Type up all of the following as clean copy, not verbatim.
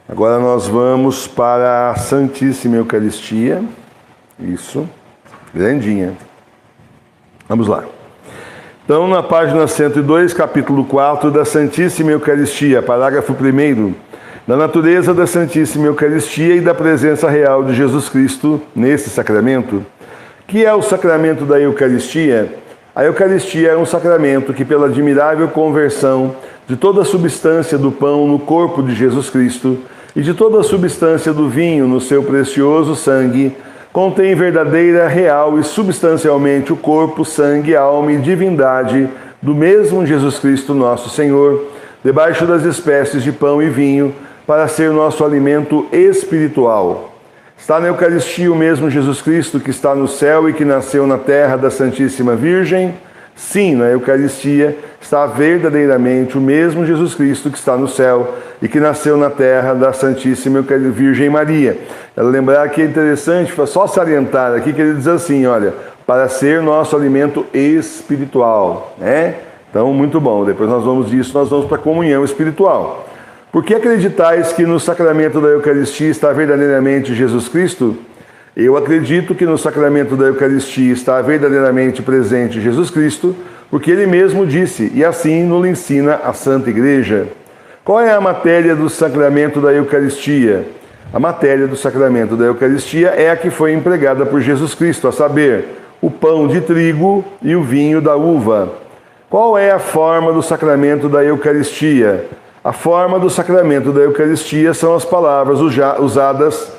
Agora nós vamos para a Santíssima Eucaristia. Isso, grandinha. Vamos lá. Então, na página 102, capítulo 4 da Santíssima Eucaristia, parágrafo 1º, da natureza da Santíssima Eucaristia e da presença real de Jesus Cristo nesse sacramento. Que é o sacramento da Eucaristia? A Eucaristia é um sacramento que, pela admirável conversão de toda a substância do pão no corpo de Jesus Cristo e de toda a substância do vinho no seu precioso sangue, contém verdadeira, real e substancialmente o corpo, sangue, alma e divindade do mesmo Jesus Cristo nosso Senhor, debaixo das espécies de pão e vinho, para ser nosso alimento espiritual. Está na Eucaristia o mesmo Jesus Cristo que está no céu e que nasceu na terra da Santíssima Virgem? Sim, na Eucaristia está verdadeiramente o mesmo Jesus Cristo que está no céu e que nasceu na terra da Santíssima Virgem Maria. Ela lembrar que é interessante, só salientar aqui que ele diz assim, olha, para ser nosso alimento espiritual, né? Então, muito bom. Depois nós vamos para a comunhão espiritual. Por que acreditais que no sacramento da Eucaristia está verdadeiramente Jesus Cristo? Eu acredito que no sacramento da Eucaristia está verdadeiramente presente Jesus Cristo, porque ele mesmo disse, e assim nos ensina a Santa Igreja. Qual é a matéria do sacramento da Eucaristia? A matéria do sacramento da Eucaristia é a que foi empregada por Jesus Cristo, a saber, o pão de trigo e o vinho da uva. Qual é a forma do sacramento da Eucaristia? A forma do sacramento da Eucaristia são as palavras usadas.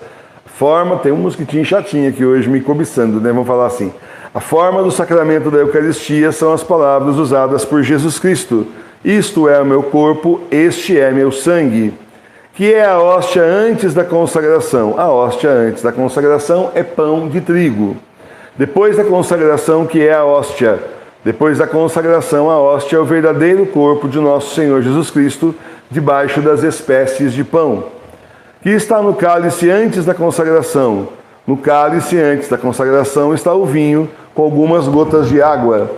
Tem um mosquitinho chatinho aqui hoje me cobiçando, né? Vamos falar assim. A forma do sacramento da Eucaristia são as palavras usadas por Jesus Cristo. Isto é o meu corpo, este é meu sangue. Que é a hóstia antes da consagração? A hóstia antes da consagração é pão de trigo. Depois da consagração, que é a hóstia? Depois da consagração, a hóstia é o verdadeiro corpo de nosso Senhor Jesus Cristo, debaixo das espécies de pão. Que está no cálice antes da consagração? No cálice antes da consagração está o vinho, com algumas gotas de água.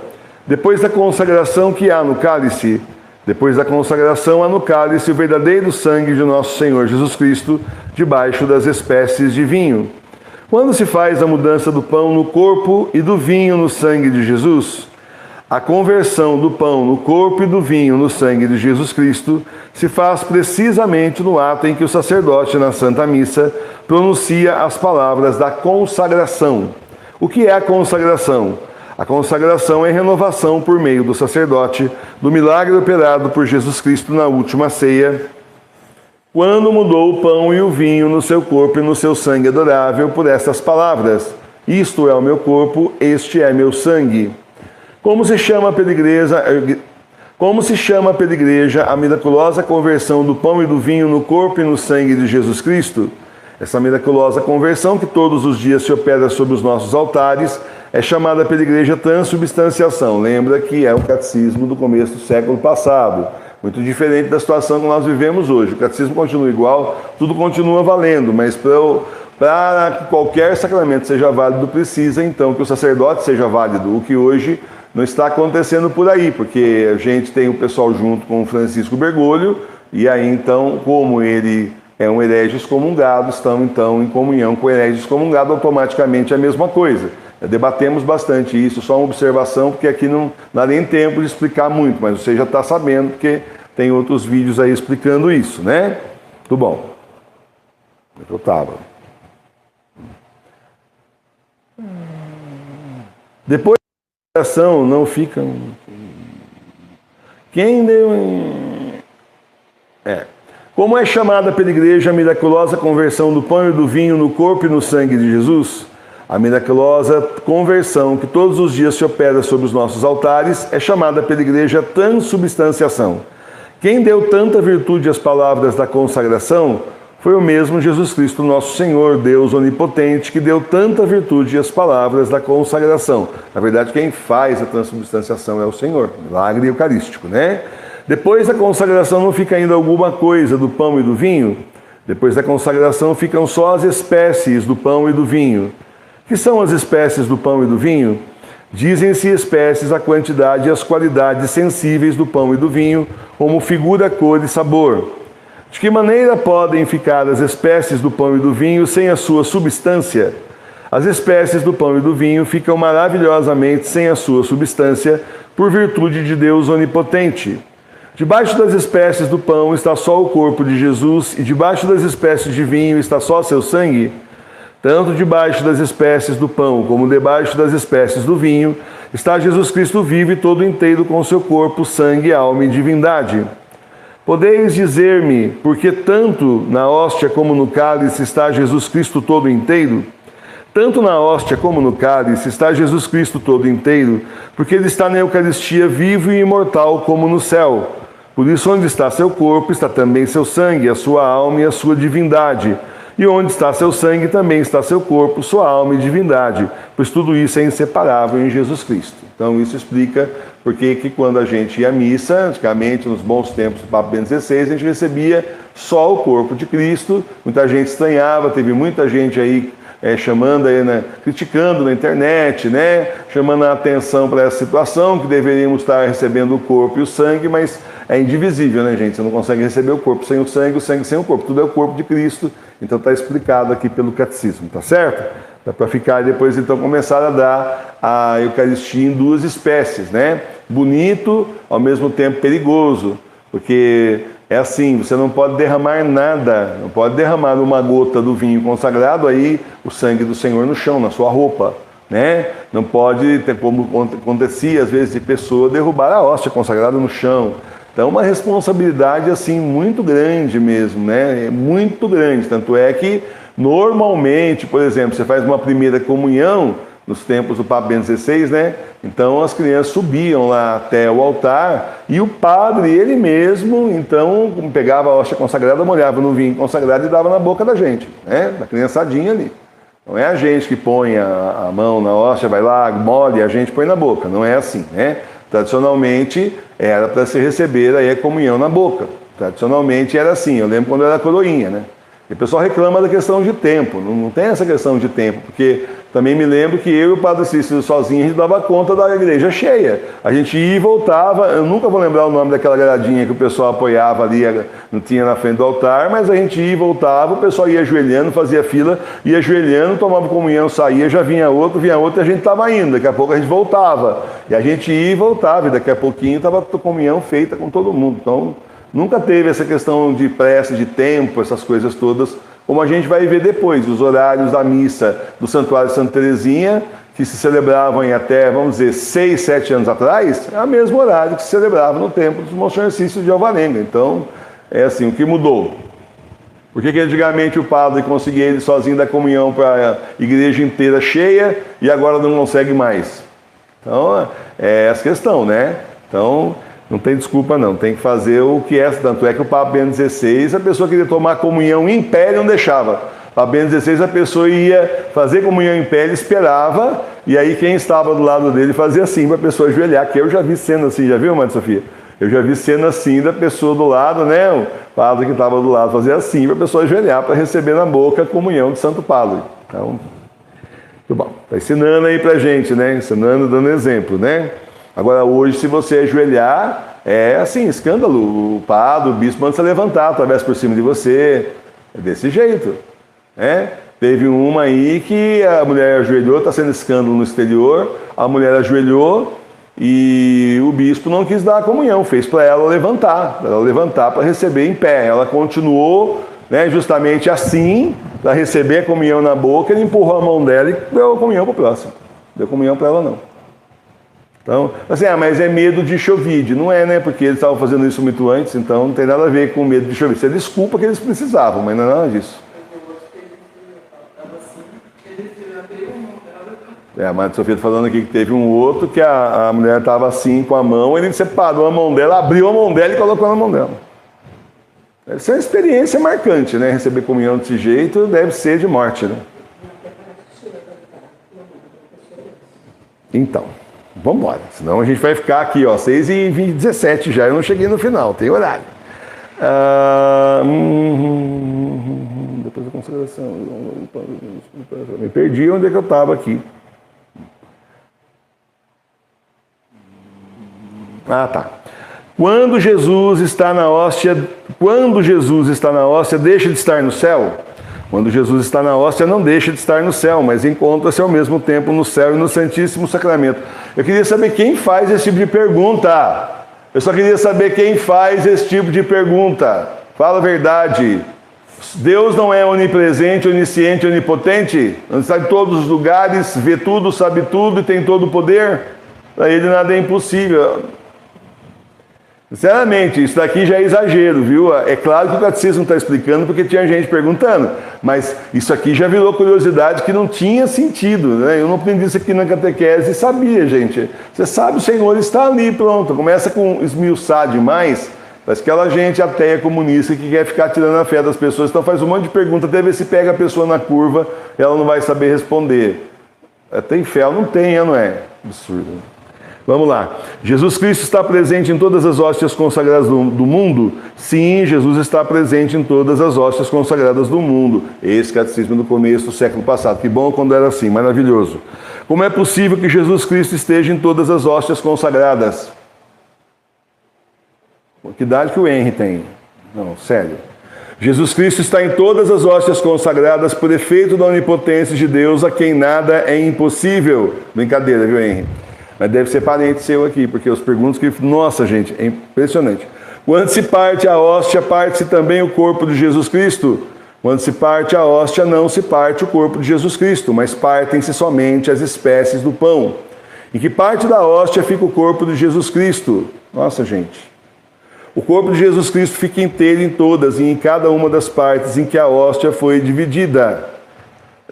Depois da consagração, que há no cálice? Depois da consagração, há no cálice o verdadeiro sangue de nosso Senhor Jesus Cristo, debaixo das espécies de vinho. Quando se faz a mudança do pão no corpo e do vinho no sangue de Jesus? A conversão do pão no corpo e do vinho no sangue de Jesus Cristo se faz precisamente no ato em que o sacerdote, na Santa Missa, pronuncia as palavras da consagração. O que é a consagração? A consagração é renovação por meio do sacerdote do milagre operado por Jesus Cristo na última ceia, quando mudou o pão e o vinho no seu corpo e no seu sangue adorável por estas palavras: isto é o meu corpo, este é meu sangue. Como se chama pela igreja a miraculosa conversão do pão e do vinho no corpo e no sangue de Jesus Cristo? Essa miraculosa conversão, que todos os dias se opera sobre os nossos altares, é chamada pela igreja transubstanciação. Lembra que é o catecismo do começo do século passado. Muito diferente da situação que nós vivemos hoje. O catecismo continua igual, tudo continua valendo, mas para que qualquer sacramento seja válido, precisa então que o sacerdote seja válido, o que hoje não está acontecendo por aí, porque a gente tem o pessoal junto com o Francisco Bergoglio, e aí então, como ele é um herege excomungado, estão então em comunhão com o herege excomungado, automaticamente é a mesma coisa. Debatemos bastante isso, só uma observação, porque aqui não dá nem tempo de explicar muito, mas você já está sabendo, porque tem outros vídeos aí explicando isso, né? Tudo bom. Eu estava. Depois da oração não fica. Quem deu. Como é chamada pela igreja a miraculosa conversão do pão e do vinho no corpo e no sangue de Jesus? A miraculosa conversão que todos os dias se opera sobre os nossos altares é chamada pela igreja transubstanciação. Quem deu tanta virtude às palavras da consagração foi o mesmo Jesus Cristo, nosso Senhor, Deus onipotente, que deu tanta virtude às palavras da consagração. Na verdade, quem faz a transubstanciação é o Senhor, milagre eucarístico, né? Depois da consagração não fica ainda alguma coisa do pão e do vinho? Depois da consagração ficam só as espécies do pão e do vinho. Que são as espécies do pão e do vinho? Dizem-se espécies a quantidade e as qualidades sensíveis do pão e do vinho, como figura, cor e sabor. De que maneira podem ficar as espécies do pão e do vinho sem a sua substância? As espécies do pão e do vinho ficam maravilhosamente sem a sua substância, por virtude de Deus onipotente. Debaixo das espécies do pão está só o corpo de Jesus, e debaixo das espécies de vinho está só seu sangue. Tanto debaixo das espécies do pão como debaixo das espécies do vinho está Jesus Cristo vivo e todo inteiro com seu corpo, sangue, alma e divindade. Podeis dizer-me, por que tanto na hóstia como no cálice está Jesus Cristo todo inteiro? Tanto na hóstia como no cálice está Jesus Cristo todo inteiro, porque ele está na Eucaristia vivo e imortal como no céu. Por isso, onde está seu corpo, está também seu sangue, a sua alma e a sua divindade. E onde está seu sangue, também está seu corpo, sua alma e divindade, pois tudo isso é inseparável em Jesus Cristo. Então, isso explica porque que quando a gente ia à missa, antigamente, nos bons tempos do Papa Bento XVI, a gente recebia só o corpo de Cristo. Muita gente estranhava, teve muita gente aí chamando aí, né, criticando na internet, né, chamando a atenção para essa situação, que deveríamos estar recebendo o corpo e o sangue, mas é indivisível, né, gente? Você não consegue receber o corpo sem o sangue sem o corpo. Tudo é o corpo de Cristo. Então está explicado aqui pelo catecismo, tá certo? Dá para ficar e depois então começar a dar a Eucaristia em duas espécies, né? Bonito, ao mesmo tempo perigoso, porque é assim, você não pode derramar nada, não pode derramar uma gota do vinho consagrado aí, o sangue do Senhor no chão, na sua roupa, né? Não pode ter, como acontecia às vezes, de pessoa derrubar a hóstia consagrada no chão. Então, uma responsabilidade, assim, muito grande mesmo, né? Muito grande. Tanto é que, normalmente, por exemplo, você faz uma primeira comunhão, nos tempos do Papa Bento XVI, né? Então, as crianças subiam lá até o altar e o padre, ele mesmo, então, pegava a hóstia consagrada, molhava no vinho consagrado e dava na boca da gente, né? Da criançadinha ali. Não é a gente que põe a mão na hóstia, vai lá, molha e a gente põe na boca. Não é assim, né? Tradicionalmente, era para se receber aí a comunhão na boca. Tradicionalmente era assim, eu lembro quando eu era coroinha, né? E o pessoal reclama da questão de tempo, não tem essa questão de tempo, porque também me lembro que eu e o Padre Cícero sozinho, a gente dava conta da igreja cheia. A gente ia e voltava, eu nunca vou lembrar o nome daquela gradinha que o pessoal apoiava ali, não tinha na frente do altar, mas a gente ia e voltava, o pessoal ia ajoelhando, fazia fila, ia ajoelhando, tomava comunhão, saía, já vinha outro e a gente estava indo, daqui a pouco a gente voltava. E a gente ia e voltava, e daqui a pouquinho estava a comunhão feita com todo mundo. Então, nunca teve essa questão de pressa, de tempo, essas coisas todas, como a gente vai ver depois, os horários da missa do Santuário de Santa Teresinha, que se celebravam em até, vamos dizer, 6, 7 anos atrás, é o mesmo horário que se celebrava no templo do Monsenhor Cícero de Alvarenga. Então, é assim, o que mudou? Por que antigamente o padre conseguia ele sozinho dar comunhão para a igreja inteira cheia e agora não consegue mais? Então, é essa questão, né? Então, não tem desculpa não, tem que fazer o que é. Tanto é que o Papa Bento XVI, a pessoa queria tomar comunhão em pé e não deixava. O Papa Bento XVI, a pessoa ia fazer comunhão em pé, ele esperava, e aí quem estava do lado dele fazia assim para a pessoa ajoelhar, que eu já vi cena assim, já viu, Maria Sofia? Eu já vi cena assim da pessoa do lado, né? O padre que estava do lado fazia assim para a pessoa ajoelhar para receber na boca a comunhão de Santo Padre. Então, muito bom. Está ensinando aí para gente, né? Ensinando, dando exemplo, né? Agora, hoje, se você ajoelhar, é assim, escândalo. O padre, o bispo manda você levantar, atravessa por cima de você. É desse jeito, né? Teve uma aí que a mulher ajoelhou, está sendo escândalo no exterior, a mulher ajoelhou e o bispo não quis dar a comunhão, fez para ela levantar para receber em pé. Ela continuou, né, justamente assim, para receber a comunhão na boca, ele empurrou a mão dela e deu a comunhão para o próximo. Deu comunhão para ela, não. Então, assim, mas é medo de Covid. Não é, né? Porque eles estavam fazendo isso muito antes, então não tem nada a ver com medo de Covid. Isso é desculpa que eles precisavam, mas não é nada disso. A Maria Sofia está falando aqui que teve um outro que a mulher estava assim com a mão, ele separou a mão dela, abriu a mão dela e colocou na mão dela. Deve ser uma experiência marcante, né? Receber comunhão desse jeito deve ser de morte, né? Então, vamos embora. Senão a gente vai ficar aqui, ó, 6h17 já. Eu não cheguei no final, tem horário. Depois da consagração. Me perdi onde é que eu estava aqui. Ah, tá. Quando Jesus está na hóstia, deixa de estar no céu? Quando Jesus está na hóstia, não deixa de estar no céu, mas encontra-se ao mesmo tempo no céu e no Santíssimo Sacramento. Eu queria saber quem faz esse tipo de pergunta. Eu só queria saber quem faz esse tipo de pergunta. Fala a verdade. Deus não é onipresente, onisciente, onipotente? Não está em todos os lugares, vê tudo, sabe tudo e tem todo o poder? Para ele nada é impossível. Sinceramente, isso daqui já é exagero, viu? É claro que o catecismo está explicando porque tinha gente perguntando, mas isso aqui já virou curiosidade que não tinha sentido, né? Eu não aprendi isso aqui na catequese e sabia, gente. Você sabe, o Senhor está ali, pronto. Começa com esmiuçar demais, mas aquela gente ateia comunista que quer ficar tirando a fé das pessoas, então faz um monte de pergunta, até ver se pega a pessoa na curva, ela não vai saber responder. Tem fé ou não tem, não é? Absurdo. Vamos lá. Jesus Cristo está presente em todas as hóstias consagradas do mundo? Sim, Jesus está presente em todas as hóstias consagradas do mundo. Esse catecismo do começo do século passado. Que bom quando era assim, maravilhoso. Como é possível que Jesus Cristo esteja em todas as hóstias consagradas? Que idade que o Henry tem? Não, sério. Jesus Cristo está em todas as hóstias consagradas por efeito da onipotência de Deus, a quem nada é impossível. Brincadeira, viu, Henry? Mas deve ser parente seu aqui, porque os perguntas que... Nossa, gente, é impressionante. Quando se parte a hóstia, parte-se também o corpo de Jesus Cristo? Quando se parte a hóstia, não se parte o corpo de Jesus Cristo, mas partem-se somente as espécies do pão. Em que parte da hóstia fica o corpo de Jesus Cristo? Nossa, gente. O corpo de Jesus Cristo fica inteiro em todas e em cada uma das partes em que a hóstia foi dividida.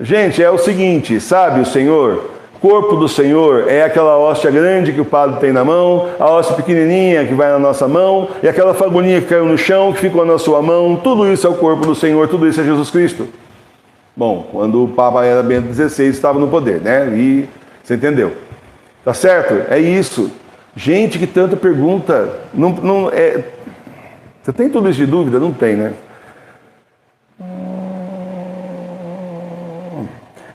Gente, é o seguinte, sabe o Senhor... O corpo do Senhor é aquela hóstia grande que o padre tem na mão, a hóstia pequenininha que vai na nossa mão, e aquela fagoninha que caiu no chão, que ficou na sua mão. Tudo isso é o corpo do Senhor, tudo isso é Jesus Cristo. Bom, quando o Papa era Bento XVI, estava no poder, né? E você entendeu. Tá certo? É isso. Gente que tanta pergunta. Você tem tudo isso de dúvida? Não tem, né?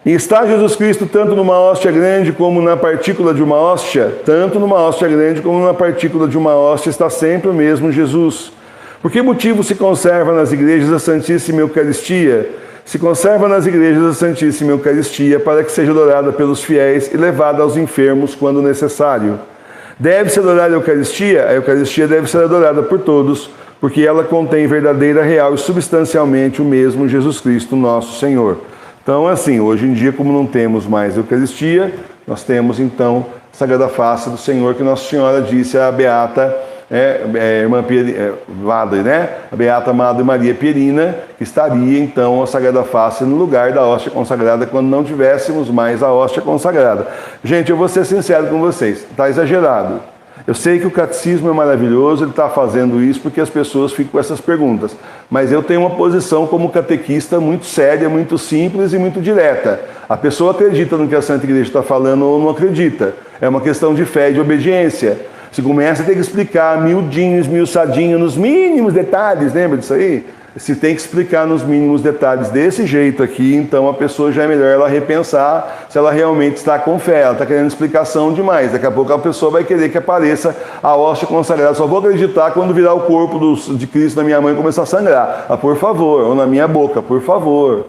E está Jesus Cristo tanto numa hóstia grande como na partícula de uma hóstia? Tanto numa hóstia grande como na partícula de uma hóstia está sempre o mesmo Jesus. Por que motivo se conserva nas igrejas a Santíssima Eucaristia? Se conserva nas igrejas a Santíssima Eucaristia para que seja adorada pelos fiéis e levada aos enfermos quando necessário. Deve-se adorar a Eucaristia deve ser adorada por todos, porque ela contém verdadeira, real e substancialmente o mesmo Jesus Cristo, nosso Senhor. Então, assim, hoje em dia, como não temos mais Eucaristia, nós temos, então, a Sagrada Face do Senhor, que Nossa Senhora disse à Beata, irmã Madre, né? A Beata Madre Maria Pierina, que estaria, então, a Sagrada Face no lugar da hóstia consagrada, quando não tivéssemos mais a hóstia consagrada. Gente, eu vou ser sincero com vocês, está exagerado. Eu sei que o catecismo é maravilhoso, ele está fazendo isso porque as pessoas ficam com essas perguntas. Mas eu tenho uma posição como catequista muito séria, muito simples e muito direta. A pessoa acredita no que a Santa Igreja está falando ou não acredita. É uma questão de fé e de obediência. Você começa a ter que explicar miudinho, esmiuçadinho, nos mínimos detalhes, lembra disso aí? Se tem que explicar nos mínimos detalhes desse jeito aqui, então a pessoa já é melhor ela repensar se ela realmente está com fé. Ela está querendo explicação demais. Daqui a pouco a pessoa vai querer que apareça a hóstia consagrada. Só vou acreditar quando virar o corpo de Cristo na minha mãe e começar a sangrar. Por favor. Ou na minha boca, por favor.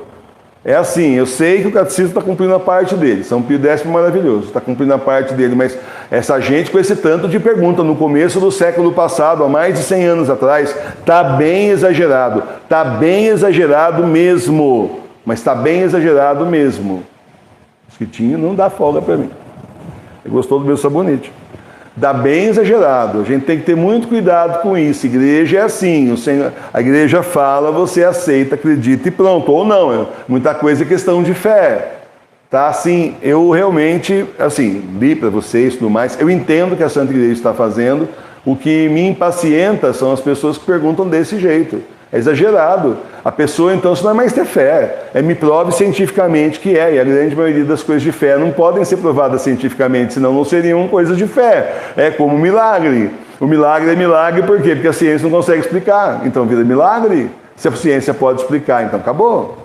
É assim, eu sei que o catecismo está cumprindo a parte dele. São Pio X maravilhoso, está cumprindo a parte dele, mas essa gente com esse tanto de pergunta no começo do século passado, há mais de 100 anos atrás, está bem exagerado. Está bem exagerado mesmo. Mas está bem exagerado mesmo. Mosquitinho não dá folga para mim. Ele gostou do meu sabonete. Dá bem exagerado. A gente tem que ter muito cuidado com isso. Igreja é assim. A igreja fala, você aceita, acredita e pronto. Ou não. Muita coisa é questão de fé. Tá? Assim, eu realmente, assim, li para vocês e tudo mais. Eu entendo que a Santa Igreja está fazendo. O que me impacienta são as pessoas que perguntam desse jeito. É exagerado. A pessoa, então, isso não é mais ter fé. Me prove cientificamente que é. E a grande maioria das coisas de fé não podem ser provadas cientificamente, senão não seriam coisas de fé. É como um milagre. O milagre é milagre por quê? Porque a ciência não consegue explicar. Então vira milagre. Se a ciência pode explicar, então acabou.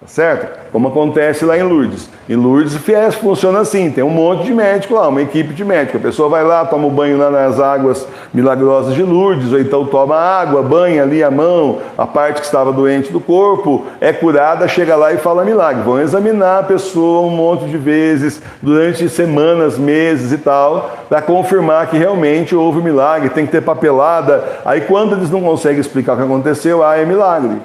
certo? Como acontece lá em Lourdes. Em Lourdes funciona assim, tem um monte de médico lá, uma equipe de médico. A pessoa vai lá, toma o banho lá nas águas milagrosas de Lourdes, ou então toma água, banha ali a mão, a parte que estava doente do corpo, é curada, chega lá e fala milagre. Vão examinar a pessoa um monte de vezes, durante semanas, meses e tal, para confirmar que realmente houve milagre, tem que ter papelada. Aí quando eles não conseguem explicar o que aconteceu, é milagre.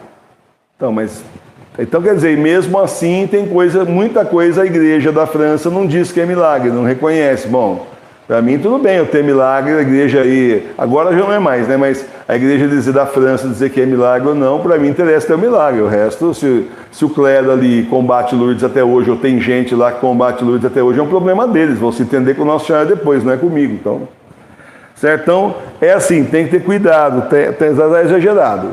Então, quer dizer, mesmo assim, tem muita coisa a igreja da França não diz que é milagre, não reconhece. Bom, para mim tudo bem eu ter milagre, a igreja aí, agora já não é mais, né? Mas a igreja da França dizer que é milagre ou não, para mim interessa ter o milagre. O resto, se o clero ali combate Lourdes até hoje, ou tem gente lá que combate Lourdes até hoje, é um problema deles, vão se entender com o Nosso Senhor depois, não é comigo. Então, certo? Então, é assim, tem que ter cuidado, tem exagerado.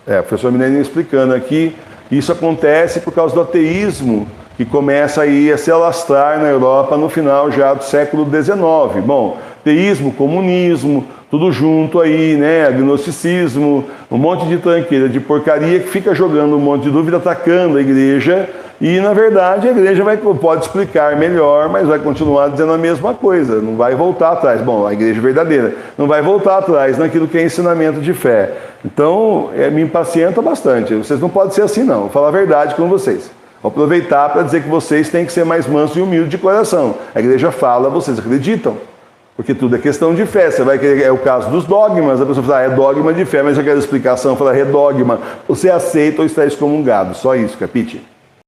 O professor Mineirinho explicando aqui, isso acontece por causa do ateísmo que começa aí a se alastrar na Europa no final já do século XIX. Bom, teísmo, comunismo, tudo junto aí, né? Agnosticismo, um monte de tranqueira, de porcaria que fica jogando um monte de dúvida, atacando a igreja. E, na verdade, a igreja pode explicar melhor, mas vai continuar dizendo a mesma coisa, não vai voltar atrás. Bom, a igreja verdadeira não vai voltar atrás naquilo que é ensinamento de fé. Então, me impacienta bastante. Vocês não podem ser assim, não. Vou falar a verdade com vocês. Vou aproveitar para dizer que vocês têm que ser mais mansos e humildes de coração. A igreja fala, vocês acreditam. Porque tudo é questão de fé. Você vai querer, é o caso dos dogmas, a pessoa fala, é dogma de fé, mas eu quero explicação, fala, é dogma. Você aceita ou está excomungado. Só isso, capite?